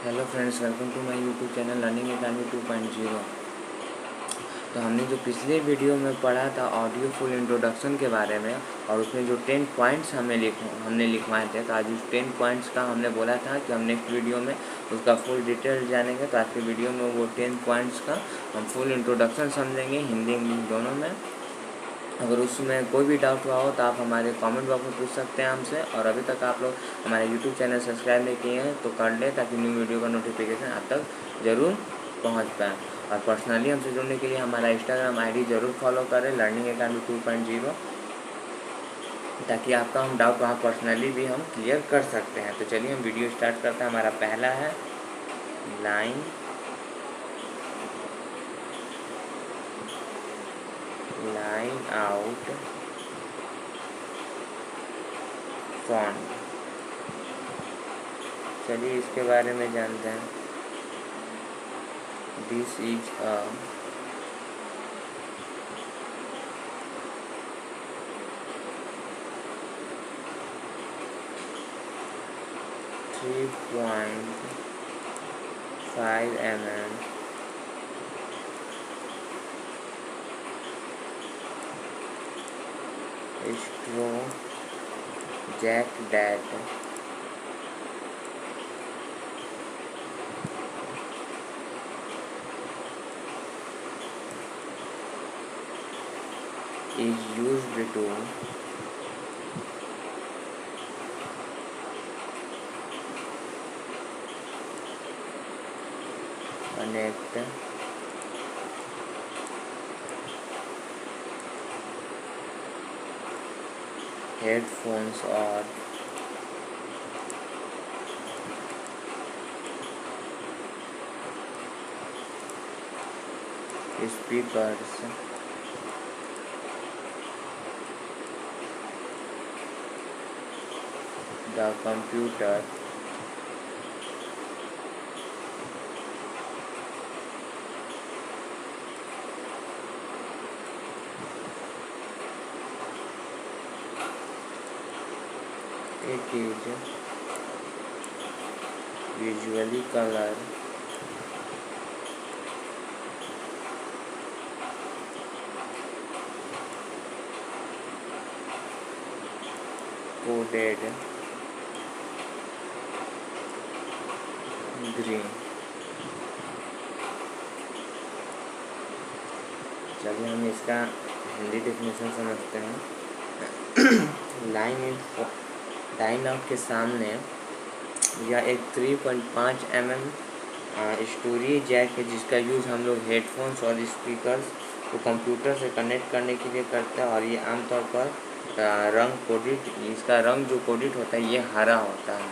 Hello friends, welcome to my YouTube channel Learning Academy 2.0। तो हमने जो पिछले वीडियो में पढ़ा था ऑडियो फुल इंट्रोडक्शन के बारे में, और उसमें जो 10 पॉइंट्स हमने लिखवाए थे, तो आज उस 10 पॉइंट्स का हमने बोला था कि हम नेक्स्ट वीडियो में उसका फुल डिटेल जानेंगे। तो आज के वीडियो में वो 10 पॉइंट्स का हम फुल इंट्रोडक्शन समझेंगे, हिंदी इंग्लिश दोनों में। अगर उसमें कोई भी डाउट हुआ हो तो आप हमारे कमेंट बॉक्स में पूछ सकते हैं हमसे। और अभी तक आप लोग हमारे यूट्यूब चैनल सब्सक्राइब नहीं किए हैं तो कर लें, ताकि न्यू वीडियो का नोटिफिकेशन आप तक ज़रूर पहुंच पाए। और पर्सनली हमसे जुड़ने के लिए हमारा इंस्टाग्राम आईडी ज़रूर फॉलो करें, लर्निंग अकेडमी 2.0, ताकि आपका हम डाउट वहाँ पर्सनली भी हम क्लियर कर सकते हैं। तो चलिए हम वीडियो स्टार्ट करते हैं। हमारा पहला है लाइन आउट फॉन्ट। चलिए इसके बारे में जानते हैं। This is a 3.5 mm straw jack that is used to connect headphones or speakers the computer it is visually color coded green। चलिए हम इसका हिंदी डेफिनेशन समझते हैं। लाइन आउट के सामने यह एक 3.5 mm स्टोरेज जैक है, जिसका यूज़ हम लोग हेडफोन्स और स्पीकर्स को कंप्यूटर से कनेक्ट करने के लिए करते हैं। और ये आमतौर पर इसका रंग जो कोडिट होता है ये हरा होता है।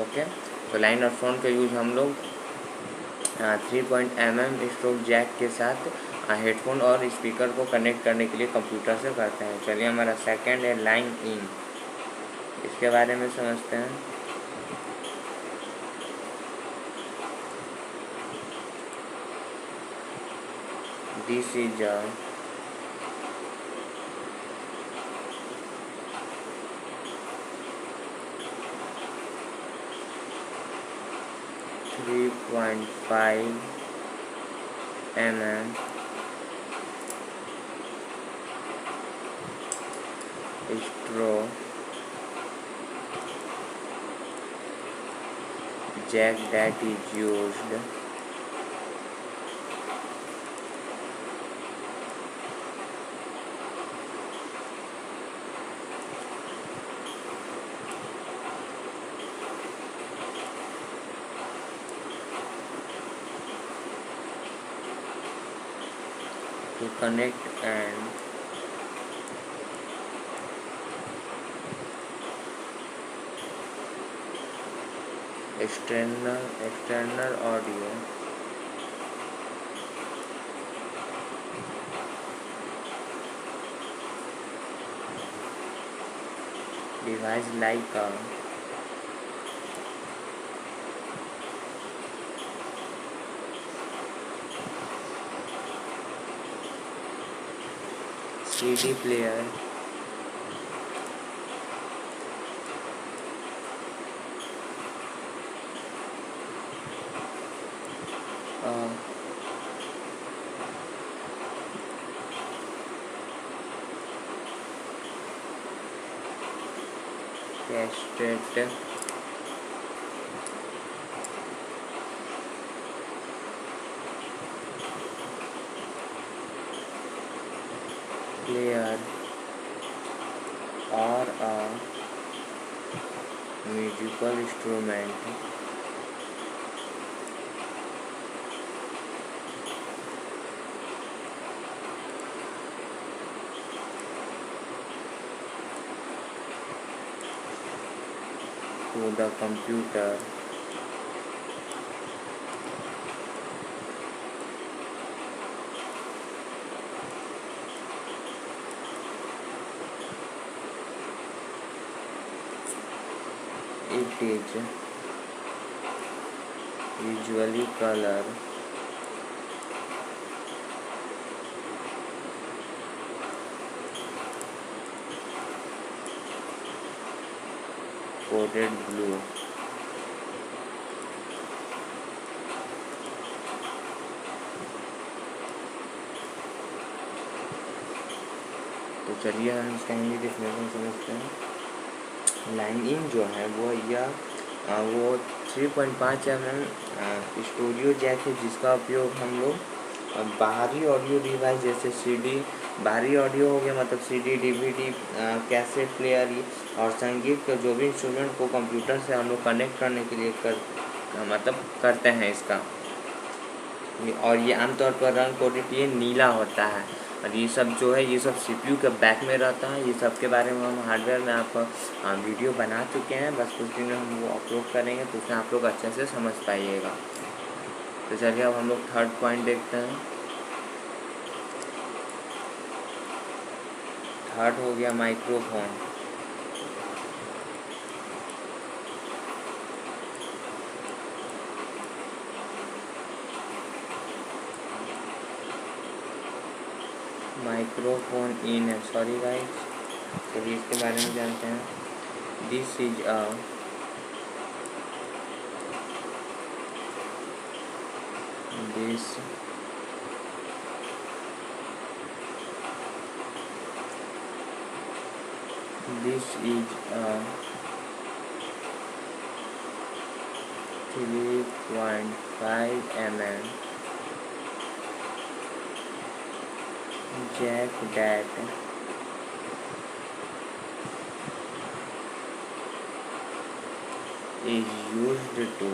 ओके, तो लाइन और फोन का यूज़ हम लोग 3 mm स्ट्रोक जैक के साथ हेडफोन और स्पीकर को कनेक्ट करने के लिए कंप्यूटर से करते हैं। चलिए हमारा सेकंड है लाइन इन। इसके बारे में समझते हैं। This is a 3.5 mm straw jack that is used to connect and external audio device like a CD player, cassette player और a musical instrument to the computer it is usually color coded blue। तो चलिए हम इसका Hindi definition समझते हैं। Line in जो है वो वो 3.5 mm स्टूडियो जैक है, जिसका उपयोग हम लोग बाहरी ऑडियो डिवाइस जैसे सीडी, बाहरी ऑडियो हो गया मतलब सीडी, डीवीडी, कैसेट प्लेयर और संगीत का जो भी इंस्ट्रूमेंट को कंप्यूटर से हम लोग कनेक्ट करने के लिए करते हैं इसका। और ये आमतौर पर रंग कोडेड ये नीला होता है। और ये सब जो है ये सब सीपीयू के बैक में रहता है। ये सब के बारे में हम हार्डवेयर में आपको वीडियो बना चुके हैं, बस कुछ दिन में हम वो अपलोड करेंगे तो उसमें आप लोग अच्छे से समझ पाइएगा। तो चलिए अब हम लोग थर्ड पॉइंट देखते हैं। थर्ड हो गया माइक्रोफोन। माइक्रोफोन इन है, सॉरी गाइस। चलिए इसके बारे में जानते हैं। This is a 3.5 mm jack that is used to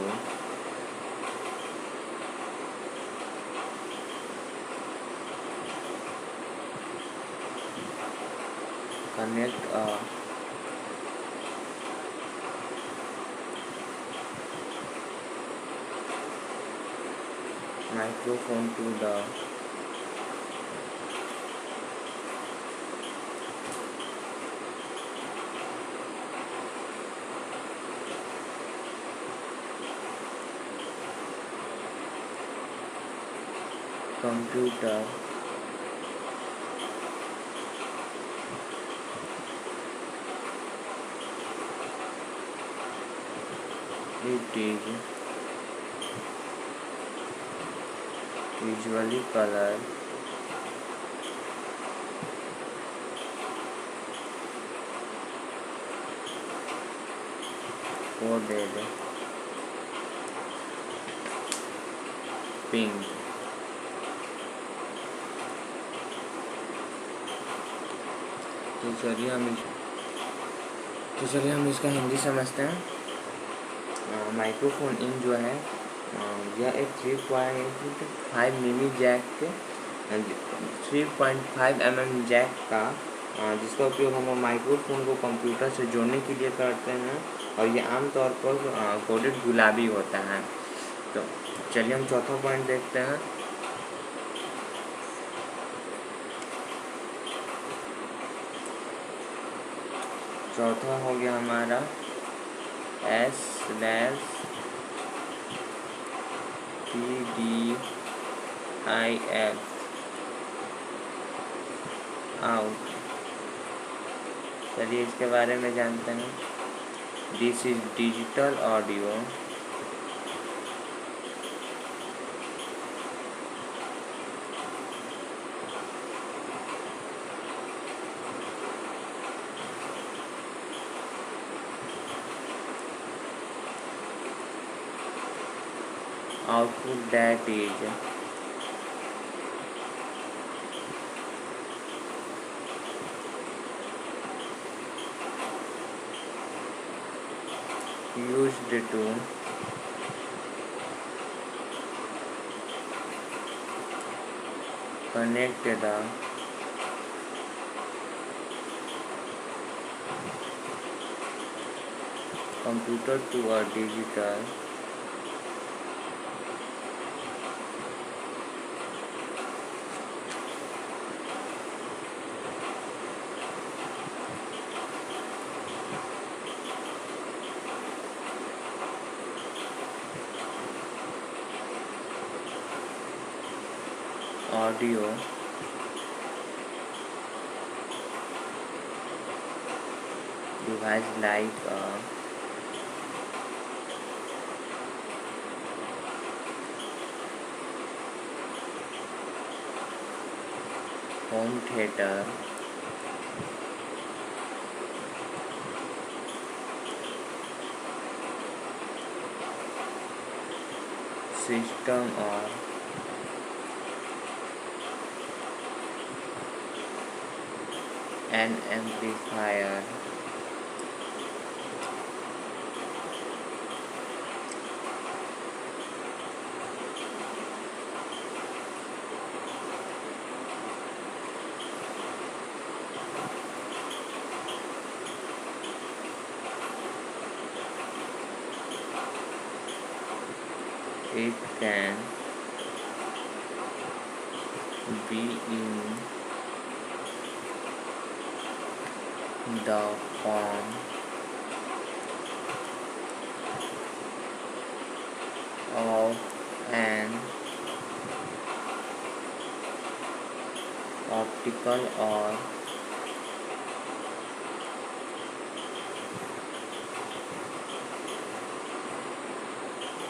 connect a microphone to the computer it is usually color coded pink। तो चलिए हम इसका हिंदी समझते हैं। माइक्रोफोन इन जो है यह एक 3.5 मिमी जैक के 3.5 mm जैक का जिसका उपयोग हम माइक्रोफोन को कंप्यूटर से जोड़ने के लिए करते हैं। और ये आमतौर पर कोडेड गुलाबी होता है। तो चलिए हम चौथा पॉइंट देखते हैं। चौथा हो गया हमारा S/PDIF आउट। चलिए इसके बारे में जानते हैं। This is digital audio output that is used to connect the computer to a digital audio device like a home theater, system, or an amplifier. It can be in the form of an optical or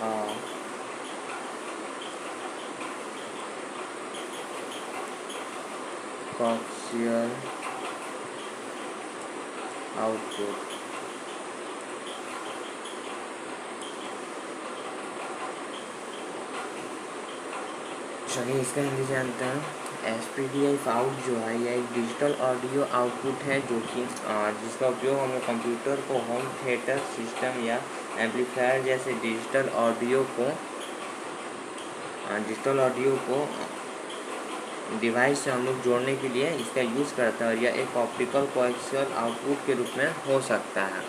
a coaxial output. चलिए इसका हिंदी जानते हैं। SPDI out जो है यह एक digital audio output है जो कि जिसका उपयोग हम लोग कंप्यूटर को होम थिएटर सिस्टम या एम्पलीफायर जैसे डिजिटल ऑडियो को डिवाइस से हम लोग जोड़ने के लिए इसका यूज़ करते हैं और यह एक ऑप्टिकल कोएक्सियल आउटपुट के रूप में हो सकता है।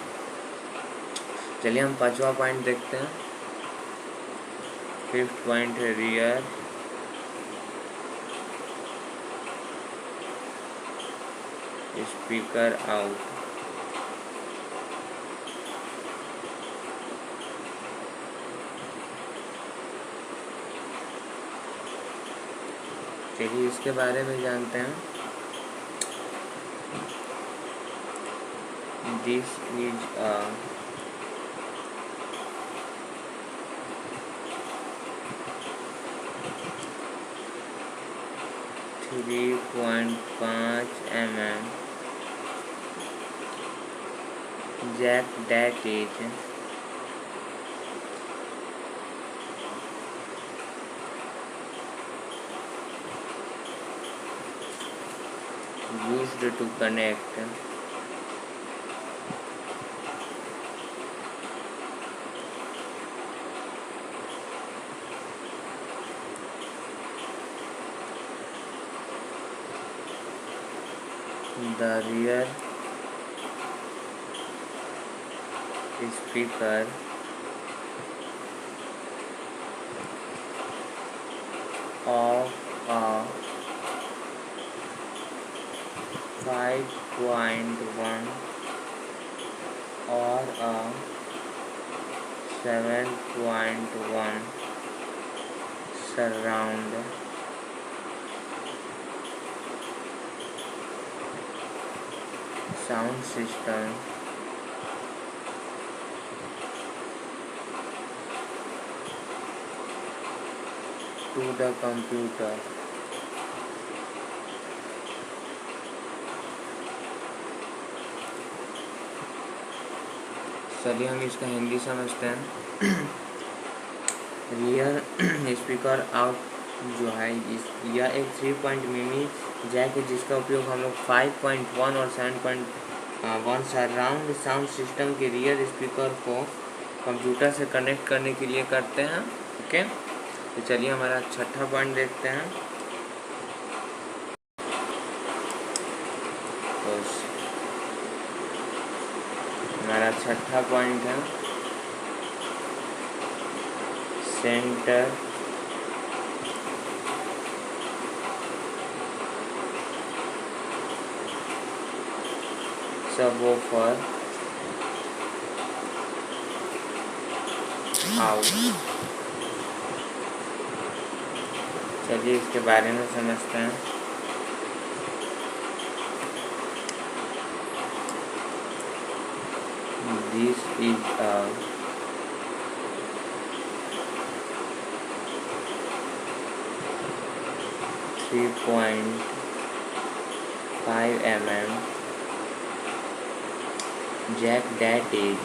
चलिए हम पांचवा पॉइंट देखते हैं। फिफ्थ पॉइंट है रियर स्पीकर आउट। चलिए इसके बारे में जानते हैं। This is a 3.5 mm jack that is used to connect the rear speaker of a 5.1 or a 7.1 surround sound system to the computer. चलिए हम इसका हिंदी समझते हैं। रियर स्पीकर आउट जो है यह एक 3 पॉइंट मिमी जैक है जिसका उपयोग हम लोग 5.1 और 7.1 सराउंड साउंड सिस्टम के रियर स्पीकर को कंप्यूटर से कनेक्ट करने के लिए करते हैं। ओके, तो चलिए हमारा छठा पॉइंट देखते हैं। तो हमारा छठा पॉइंट है सेंटर सबवूफर आउट। चलिए इसके बारे में समझते हैं। This is a 3.5 mm jack that is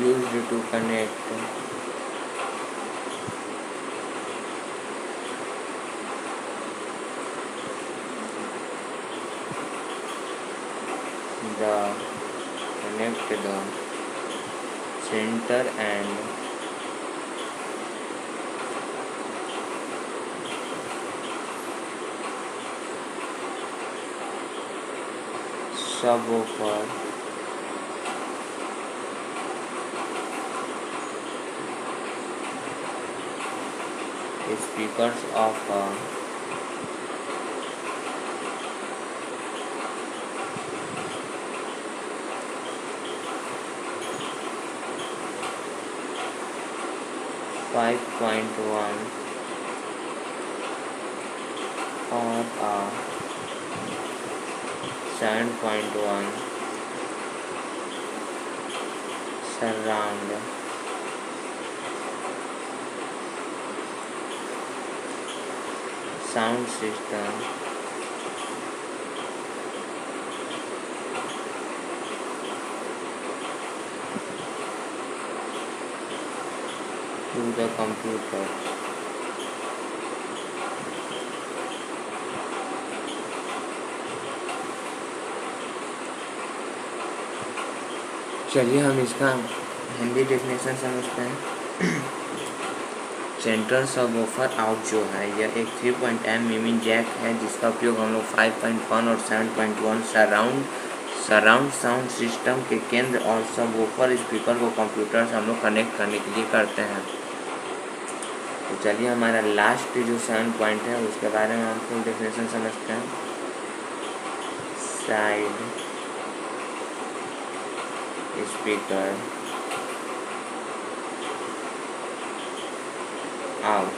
used to connect the center and subwoofer speakers of a 5.1 or a 7.1 surround sound system to the computer. चलिए हम इसका हिंदी डेफिनेशन समझते हैं। सेंट्रल सबवूफर आउट जो है यह एक 3.5 मिमी जैक है जिसका उपयोग हम लोग 5.1 और 7.1 सराउंड साउंड सिस्टम के केंद्र और सबवूफर स्पीकर को कंप्यूटर से हम लोग कनेक्ट करने के लिए करते हैं। तो चलिए हमारा लास्ट जो 7 पॉइंट है उसके बारे में हम फुल डेफिनेशन समझते हैं। Side speaker out.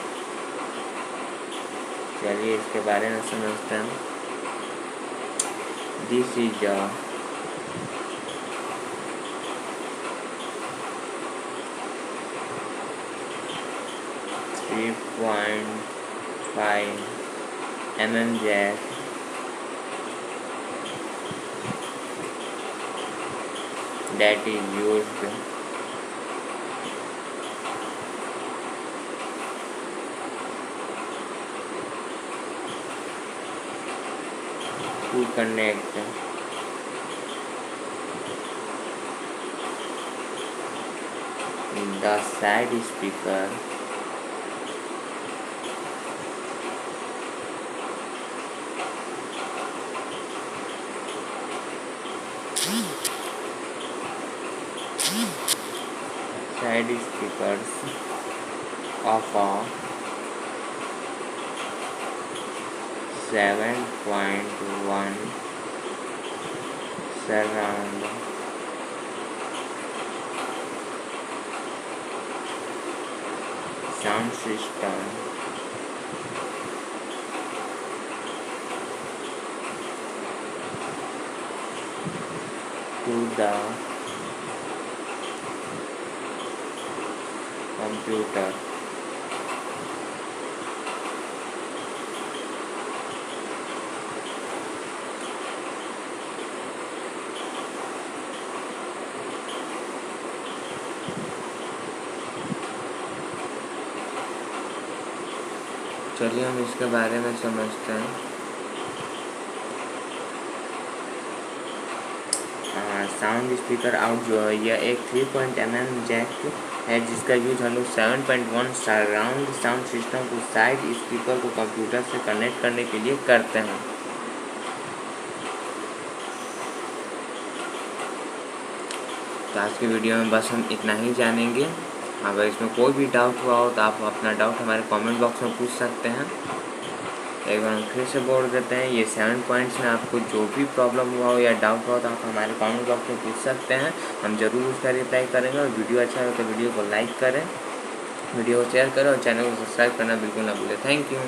चलिए इसके बारे में समझते हैं। This is a 3.5 mm jack that is used to connect the side speaker speakers of a 7.1 surround sound system to the computer. चलिए हम इसके बारे में समझते हैं। साउंड स्पीकर आउट जो है यह एक 3.mm जैक है जिसका यूज हम लोग 7.1 सराउंड साउंड सिस्टम को साइड स्पीकर को कंप्यूटर से कनेक्ट करने के लिए करते हैं। तो आज की वीडियो में बस हम इतना ही जानेंगे। अगर इसमें कोई भी डाउट हुआ हो तो आप अपना डाउट हमारे कमेंट बॉक्स में पूछ सकते हैं। एक बार हम फिर से बोल देते हैं, ये 7 पॉइंट्स में आपको जो भी प्रॉब्लम हुआ हो या डाउट हुआ तो आप हमारे कमेंट बॉक्स में पूछ सकते हैं। हम ज़रूर उसका रिप्लाई करेंगे। और वीडियो अच्छा हो तो वीडियो को लाइक करें, वीडियो को शेयर करें और चैनल को सब्सक्राइब करना बिल्कुल ना भूलें। Thank you.